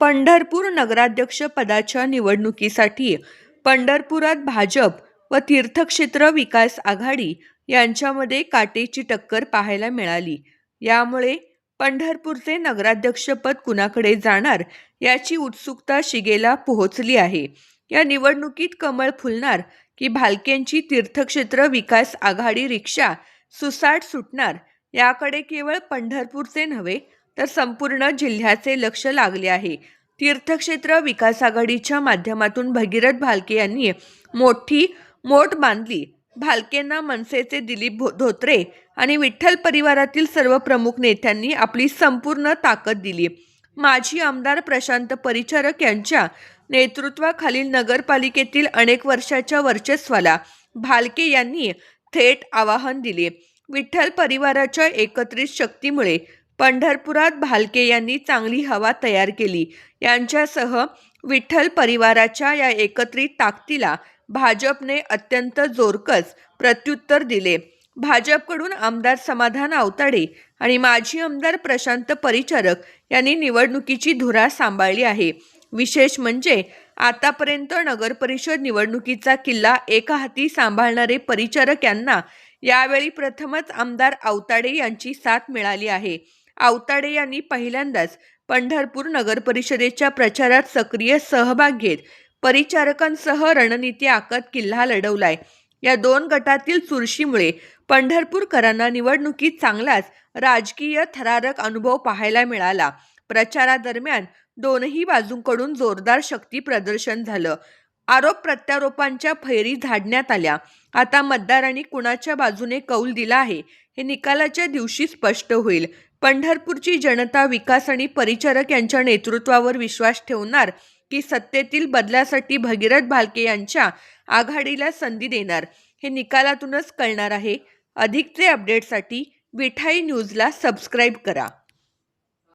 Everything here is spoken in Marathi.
पंढरपूर नगराध्यक्ष पदाच्या निवडणुकीसाठी पंढरपुरात भाजप व तीर्थक्षेत्र विकास आघाडी यांच्यामध्ये काटेची टक्कर पाहायला मिळाली. यामुळे पंढरपूरचे नगराध्यक्षपद कुणाकडे जाणार याची उत्सुकता शिगेला पोहोचली आहे. या निवडणुकीत कमळ फुलणार की भालकेंची तीर्थक्षेत्र विकास आघाडी रिक्षा सुसाट सुटणार याकडे केवळ पंढरपूरचे नव्हे तर संपूर्ण जिल्ह्याचे लक्ष लागले आहे. तीर्थक्षेत्र विकास आघाडीच्या माध्यमातून भगीरथ भालके यांनी मोठी मोठ बांधली. भालकेंना मनसेचे दिलीप धोत्रे आणि विठ्ठल परिवारातील सर्व प्रमुख नेत्यांनी आपली संपूर्ण ताकद दिली. माजी आमदार प्रशांत परिचारक यांच्या नेतृत्वाखालील नगरपालिकेतील अनेक वर्षाच्या वर्चस्वाला भालके यांनी थेट आवाहन दिले. विठ्ठल परिवाराच्या एकत्रित शक्तीमुळे पंढरपुरात भालके यांनी चांगली हवा तयार केली. यांच्यासह विठ्ठल परिवाराच्या या एकत्रित ताकदीला भाजपने अत्यंत जोरकस प्रत्युत्तर दिले. भाजपकडून आमदार समाधान आवताडे आणि माजी आमदार प्रशांत परिचारक यांनी निवडणुकीची धुरा सांभाळली आहे. विशेष म्हणजे आतापर्यंत नगरपरिषद निवडणुकीचा किल्ला एका हाती सांभाळणारे परिचारक यांना यावेळी प्रथमच आमदार आवताडे यांची साथ मिळाली आहे. आवताडे यांनी पहिल्यांदाच पंढरपूर नगरपरिषदेच्या प्रचारात सक्रिय सहभाग घेत परिचारकांसह रणनीती आखत किल्ला लढवलाय. या दोन गटातील चुरशीमुळे पंढरपूरकरांना निवडणुकीत चांगलाच राजकीय थरारक अनुभव पाहायला मिळाला. प्रचारादरम्यान दोनही बाजूंकडून जोरदार शक्ती प्रदर्शन झालं. आरोप प्रत्यारोपांच्या फैरी झाडण्यात आल्या. आता मतदारांनी कुणाच्या बाजूने कौल दिला आहे हे निकालाच्या दिवशी स्पष्ट होईल. पंढरपूरची जनता विकास आणि परिचारक यांच्या नेतृत्वावर विश्वास ठेवणार की सत्तेतील बदलासाठी भगीरथ भालके यांच्या आघाडीला संधी देणार हे निकालातूनच कळणार आहे. अधिकचे अपडेटसाठी विठाई न्यूजला सबस्क्राईब करा.